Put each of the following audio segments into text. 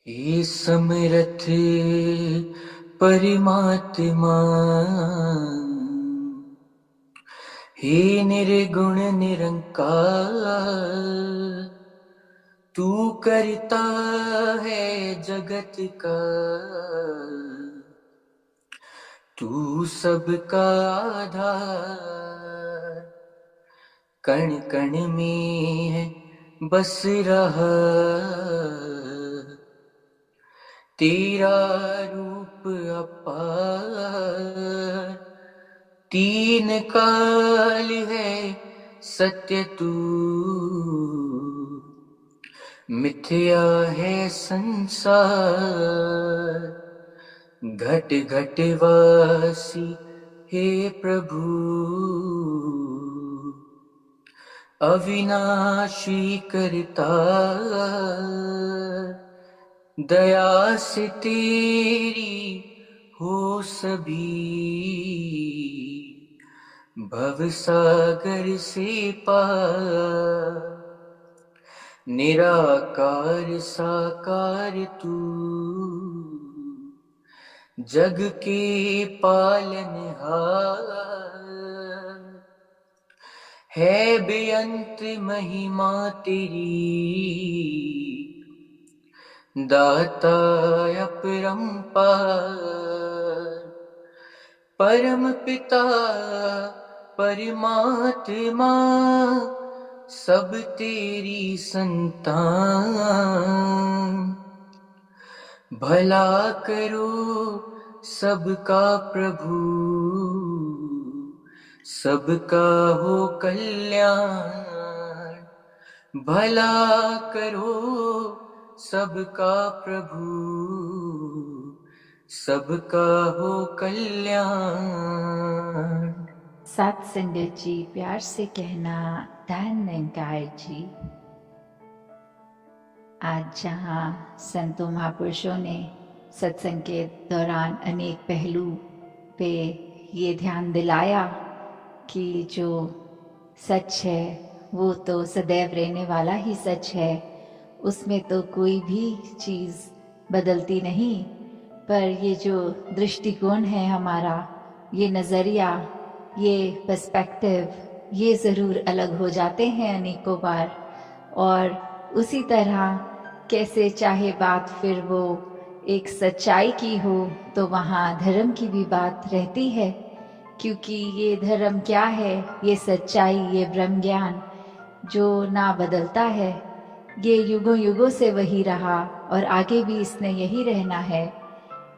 हे समरथ परमात्मा, हे निर्गुण निरंकार, तू करता है जगत का, तू सबका आधार। कण कण में है बस रहा तेरा रूप अपार। तीन काल है सत्य तू, मिथ्या है संसार। घट घट वासी हे प्रभु, अविनाशी करतार। दया से तेरी हो सभी, भव सागर से पार। निराकार साकार तू, जग के पालनहार। है बेअंत महिमा तेरी, दाता अपरंपार। परम पिता परमात्मा, सब तेरी संतान। भला करो सबका प्रभु, सबका हो कल्याण। भला करो सबका प्रभु, सबका हो कल्याण। सात संगत जी, प्यार से कहना धन निरंकार जी। आज जहाँ संतों महापुरुषों ने सत्संग के दौरान अनेक पहलू पे ये ध्यान दिलाया कि जो सच है वो तो सदैव रहने वाला ही सच है, उसमें तो कोई भी चीज़ बदलती नहीं। पर ये जो दृष्टिकोण है हमारा, ये नज़रिया, ये पर्सपेक्टिव, ये ज़रूर अलग हो जाते हैं अनेकों बार। और उसी तरह कैसे चाहे बात फिर वो एक सच्चाई की हो तो वहाँ धर्म की भी बात रहती है, क्योंकि ये धर्म क्या है, ये सच्चाई, ये ब्रह्म ज्ञान जो ना बदलता है, ये युगों युगों से वही रहा और आगे भी इसने यही रहना है।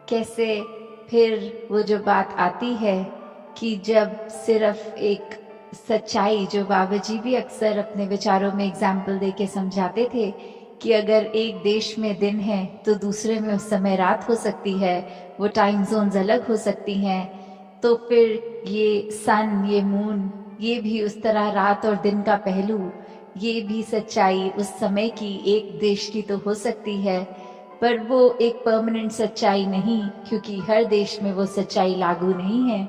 कैसे फिर वो जो बात आती है कि जब सिर्फ एक सच्चाई, जो बाबा जी भी अक्सर अपने विचारों में एग्जाम्पल दे के समझाते थे कि अगर एक देश में दिन है तो दूसरे में उस समय रात हो सकती है, वो टाइम जोन्स अलग हो सकती हैं, तो फिर ये सन, ये मून, ये भी उस तरह रात और दिन का पहलू, ये भी सच्चाई उस समय की एक देश की तो हो सकती है, पर वो एक परमानेंट सच्चाई नहीं, क्योंकि हर देश में वो सच्चाई लागू नहीं है।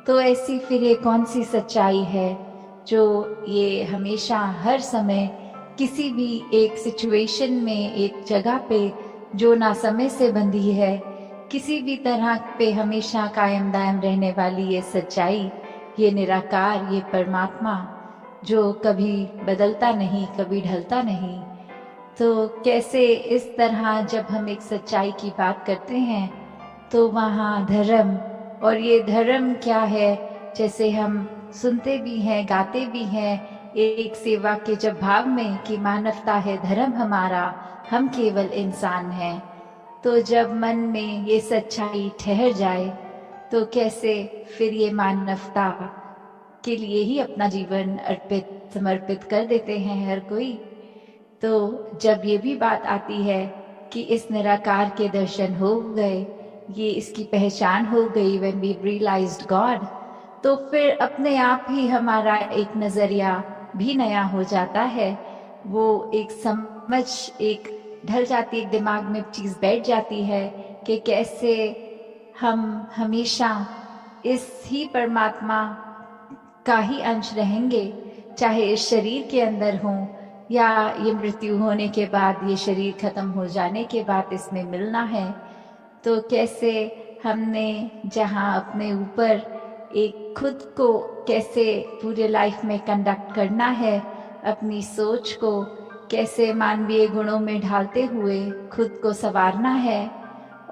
तो ऐसी फिर ये कौन सी सच्चाई है जो ये हमेशा हर समय किसी भी एक सिचुएशन में, एक जगह पे जो ना समय से बंधी है, किसी भी तरह पे हमेशा कायम दायम रहने वाली ये सच्चाई, ये निराकार, ये परमात्मा जो कभी बदलता नहीं, कभी ढलता नहीं। तो कैसे इस तरह जब हम एक सच्चाई की बात करते हैं तो वहाँ धर्म, और ये धर्म क्या है, जैसे हम सुनते भी हैं, गाते भी हैं एक सेवा के जब भाव में कि मानवता है धर्म हमारा, हम केवल इंसान हैं। तो जब मन में ये सच्चाई ठहर जाए तो कैसे फिर ये मानवता के लिए ही अपना जीवन अर्पित, समर्पित कर देते हैं हर कोई। तो जब ये भी बात आती है कि इस निराकार के दर्शन हो गए, ये इसकी पहचान हो गई, when we realized God, तो फिर अपने आप ही हमारा एक नज़रिया भी नया हो जाता है। वो एक समझ एक ढल जाती, एक दिमाग में चीज़ बैठ जाती है कि कैसे हम हमेशा इस ही परमात्मा का ही अंश रहेंगे, चाहे इस शरीर के अंदर हों, या ये मृत्यु होने के बाद, ये शरीर खत्म हो जाने के बाद इसमें मिलना है। तो कैसे हमने जहाँ अपने ऊपर एक खुद को कैसे पूरे लाइफ में कंडक्ट करना है, अपनी सोच को कैसे मानवीय गुणों में ढालते हुए खुद को संवारना है।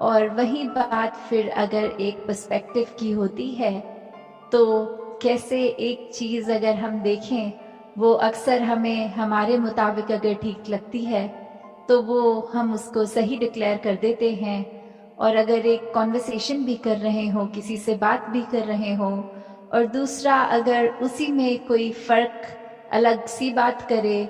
और वही बात फिर अगर एक पर्सपेक्टिव की होती है, तो कैसे एक चीज़ अगर हम देखें, वो अक्सर हमें हमारे मुताबिक अगर ठीक लगती है तो वो हम उसको सही डिक्लेयर कर देते हैं। और अगर एक कॉन्वर्सेशन भी कर रहे हो, किसी से बात भी कर रहे हो, और दूसरा अगर उसी में कोई फ़र्क अलग सी बात करे,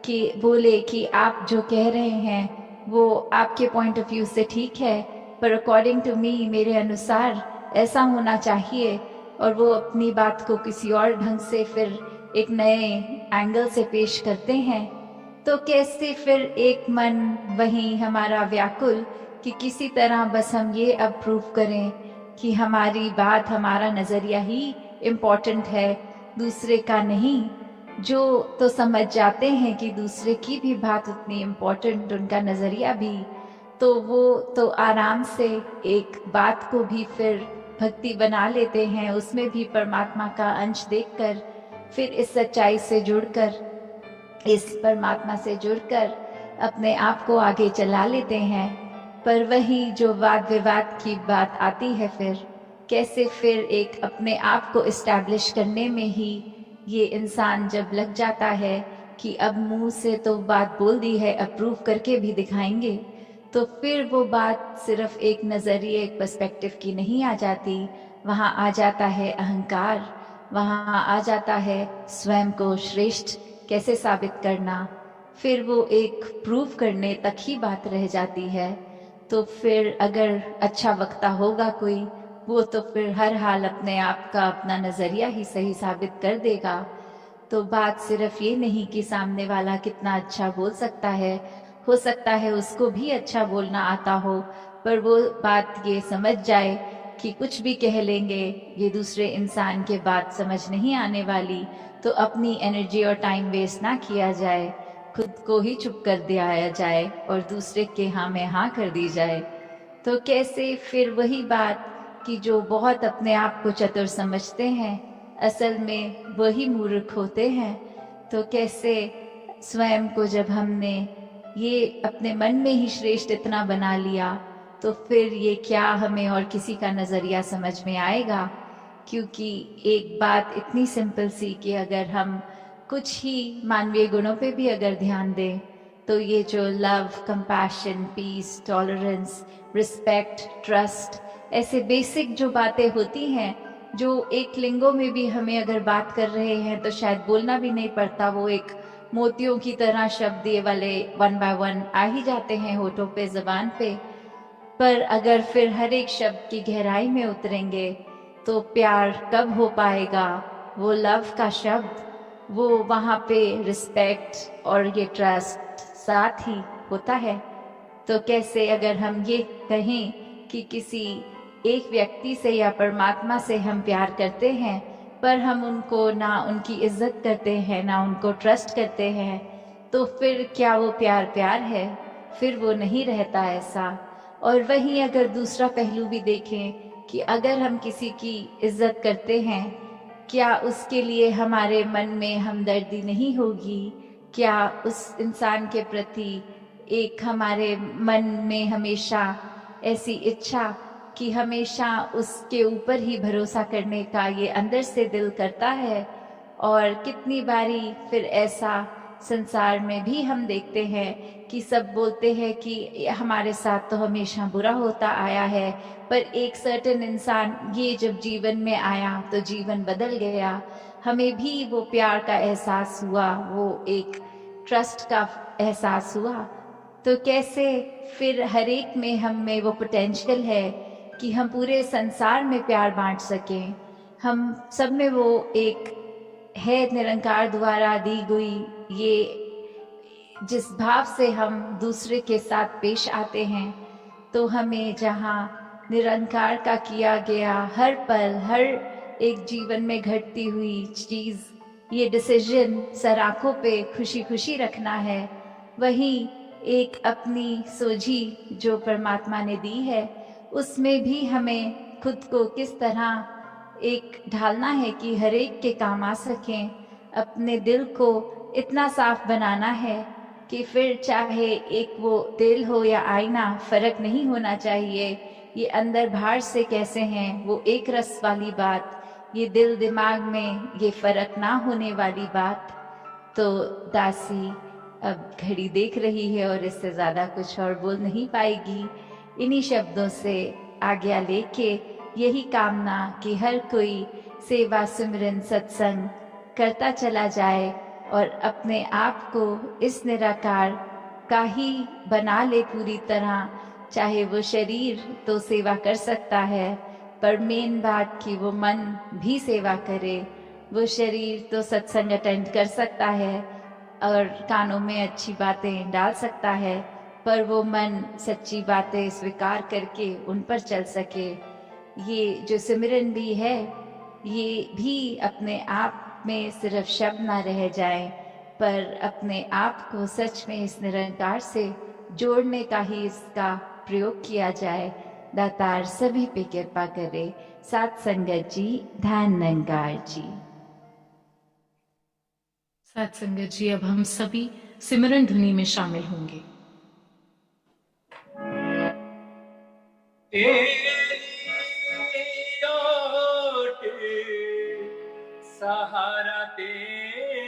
कि बोले कि आप जो कह रहे हैं वो आपके पॉइंट ऑफ व्यू से ठीक है, पर अकॉर्डिंग टू मी, मेरे अनुसार ऐसा होना चाहिए, और वो अपनी बात को किसी और ढंग से फिर एक नए एंगल से पेश करते हैं, तो कैसे फिर एक मन वहीं हमारा व्याकुल कि किसी तरह बस हम ये अब प्रूव करें कि हमारी बात, हमारा नज़रिया ही इम्पोर्टेंट है, दूसरे का नहीं। जो तो समझ जाते हैं कि दूसरे की भी बात उतनी इम्पोर्टेंट, उनका नज़रिया भी, तो वो तो आराम से एक बात को भी फिर भक्ति बना लेते हैं, उसमें भी परमात्मा का अंश देखकर, फिर इस सच्चाई से जुड़कर, इस परमात्मा से जुड़कर अपने आप को आगे चला लेते हैं। पर वही जो वाद विवाद की बात आती है, फिर कैसे फिर एक अपने आप को इस्टेब्लिश करने में ही ये इंसान जब लग जाता है कि अब मुंह से तो बात बोल दी है, अप्रूव करके भी दिखाएंगे, तो फिर वो बात सिर्फ एक नज़रिए, एक पर्सपेक्टिव की नहीं आ जाती, वहाँ आ जाता है अहंकार, वहाँ आ जाता है स्वयं को श्रेष्ठ कैसे साबित करना, फिर वो एक प्रूव करने तक ही बात रह जाती है। तो फिर अगर अच्छा वक्ता होगा कोई, वो तो फिर हर हाल अपने आप का अपना नज़रिया ही सही साबित कर देगा। तो बात सिर्फ ये नहीं कि सामने वाला कितना अच्छा बोल सकता है, हो सकता है उसको भी अच्छा बोलना आता हो, पर वो बात ये समझ जाए कि कुछ भी कह लेंगे, ये दूसरे इंसान के बात समझ नहीं आने वाली, तो अपनी एनर्जी और टाइम वेस्ट ना किया जाए, खुद को ही चुप कर दिया जाए और दूसरे के हाँ में हाँ कर दी जाए। तो कैसे फिर वही बात कि जो बहुत अपने आप को चतुर समझते हैं, असल में वही मूर्ख होते हैं। तो कैसे स्वयं को जब हमने ये अपने मन में ही श्रेष्ठ इतना बना लिया, तो फिर ये क्या हमें और किसी का नज़रिया समझ में आएगा। क्योंकि एक बात इतनी सिंपल सी कि अगर हम कुछ ही मानवीय गुणों पे भी अगर ध्यान दें, तो ये जो love, compassion, peace, tolerance, respect, trust, ऐसे बेसिक जो बातें होती हैं, जो एक लिंगों में भी हमें अगर बात कर रहे हैं तो शायद बोलना भी नहीं पड़ता, वो एक मोतियों की तरह शब्द ये वाले वन बाय वन आ ही जाते हैं होठों पे, ज़बान पे। पर अगर फिर हर एक शब्द की गहराई में उतरेंगे, तो प्यार कब हो पाएगा, वो लव का शब्द, वो वहाँ पे रिस्पेक्ट और ये ट्रस्ट साथ ही होता है। तो कैसे अगर हम ये कहें कि किसी एक व्यक्ति से या परमात्मा से हम प्यार करते हैं, पर हम उनको ना उनकी इज्जत करते हैं, ना उनको ट्रस्ट करते हैं, तो फिर क्या वो प्यार प्यार है? फिर वो नहीं रहता ऐसा। और वहीं अगर दूसरा पहलू भी देखें कि अगर हम किसी की इज्जत करते हैं, क्या उसके लिए हमारे मन में हमदर्दी नहीं होगी? क्या उस इंसान के प्रति एक हमारे मन में हमेशा ऐसी इच्छा कि हमेशा उसके ऊपर ही भरोसा करने का ये अंदर से दिल करता है? और कितनी बारी फिर ऐसा संसार में भी हम देखते हैं कि सब बोलते हैं कि हमारे साथ तो हमेशा बुरा होता आया है, पर एक सर्टेन इंसान ये जब जीवन में आया तो जीवन बदल गया, हमें भी वो प्यार का एहसास हुआ, वो एक ट्रस्ट का एहसास हुआ। तो कैसे फिर हर एक में हम में वो पोटेंशियल है कि हम पूरे संसार में प्यार बांट सकें। हम सब में वो एक है निरंकार द्वारा दी गई ये, जिस भाव से हम दूसरे के साथ पेश आते हैं, तो हमें जहाँ निरंकार का किया गया हर पल, हर एक जीवन में घटती हुई चीज़ ये डिसीजन सर आंखों पे खुशी खुशी रखना है, वहीं एक अपनी सोझी जो परमात्मा ने दी है उसमें भी हमें खुद को किस तरह एक ढालना है कि हर एक के काम आ सकें। अपने दिल को इतना साफ बनाना है कि फिर चाहे एक वो दिल हो या आईना, फर्क नहीं होना चाहिए ये अंदर बाहर से कैसे हैं, वो एक रस वाली बात, ये दिल दिमाग में ये फर्क ना होने वाली बात। तो दासी अब घड़ी देख रही है और इससे ज्यादा कुछ और बोल नहीं पाएगी। इन्हीं शब्दों से आज्ञा लेके यही कामना कि हर कोई सेवा सिमरन सत्संग करता चला जाए और अपने आप को इस निराकार का ही बना ले पूरी तरह। चाहे वो शरीर तो सेवा कर सकता है, पर मेन बात कि वो मन भी सेवा करे। वो शरीर तो सत्संग अटेंड कर सकता है और कानों में अच्छी बातें डाल सकता है, पर वो मन सच्ची बातें स्वीकार करके उन पर चल सके। ये जो सिमरन भी है ये भी अपने आप में सिर्फ शब्द ना रह जाए, पर अपने आप को सच में इस निरंकार से जोड़ने का ही इसका प्रयोग किया जाए। दातार सभी पे कृपा करे। साथ संगत जी, ध्यान निरंकार जी। साथ संगत जी, अब हम सभी सिमरन ध्वनि में शामिल होंगे। सहारा तेरा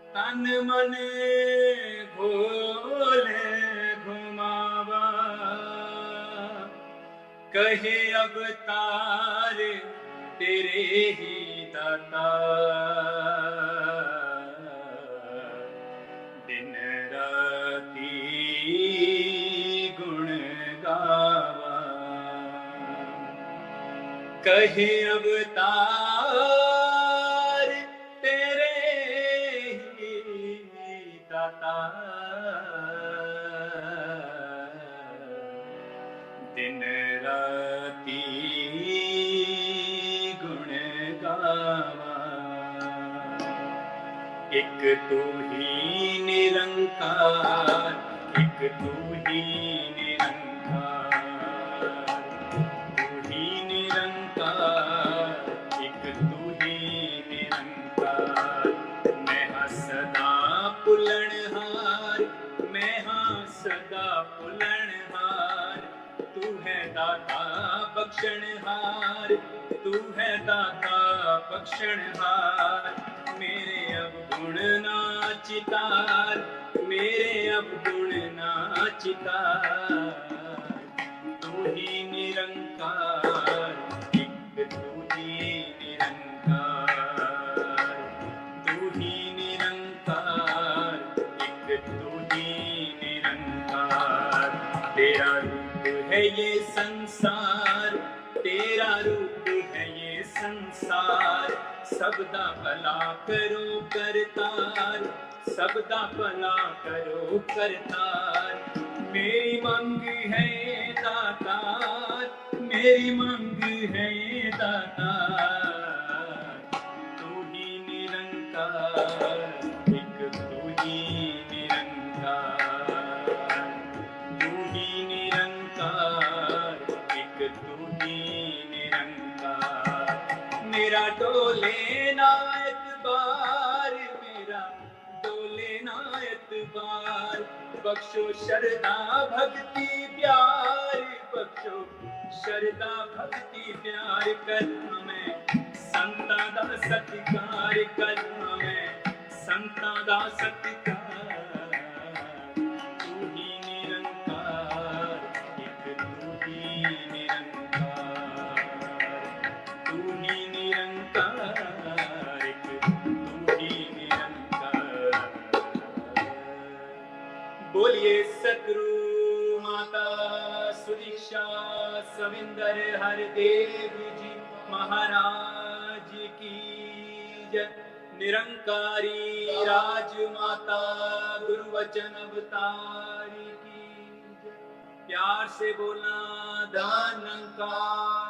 तन मन घोले घुमावा, कहे अवतार तेरे ही दाता, दिन राती गुण गावा, कहे अवतार तेरे ही दाता, दिन राती गुण गावा। एक तू ही निरंकार, एक तू ही निरंकार, तू ही निरंकार, एक तू ही निरंकार। मैं हाँ सदा पुलनहार, मैं हाँ सदा पुलनहार, तू है दाता बख्शनहार, तू है दाता बख्शनहार। मेरे अवगुण ना चितार, मेरे अवगुण ना चितार, तू ही निरंकार, एक तू ही निरंकार, तू ही निरंकार, एक तू ही निरंकार। तेरा रूप है ये संसार, तेरा रूप है ये संसार, सबदा भला करो करतार, सबदा भला करो करतार। मेरी मांग है दातार, मेरी मांग है दातार, तू ही निरंकार, एक तू ही निरंकार, तू ही निरंकार, एक तू ही निरंकार। मेरा डोले ना एतबार, मेरा डोले ना एतबार, बख्शो शरदा भक्ति प्यार, बख्शो शरदा भक्ति प्यार। करना मैं संता दा सत्कार, करना मैं संता दा सत्कार, तू ही निरंकार, एक तू ही निरंकार, तू ही निरंकार, एक तू ही निरंकार। बोलिए सतगुरु माता सुदीक्षा सविंदर हरदेव जी महाराज की जय। निरंकारी राजमाता गुरु वचन अवतारी की जय। प्यार से बोलना धन निरंकार।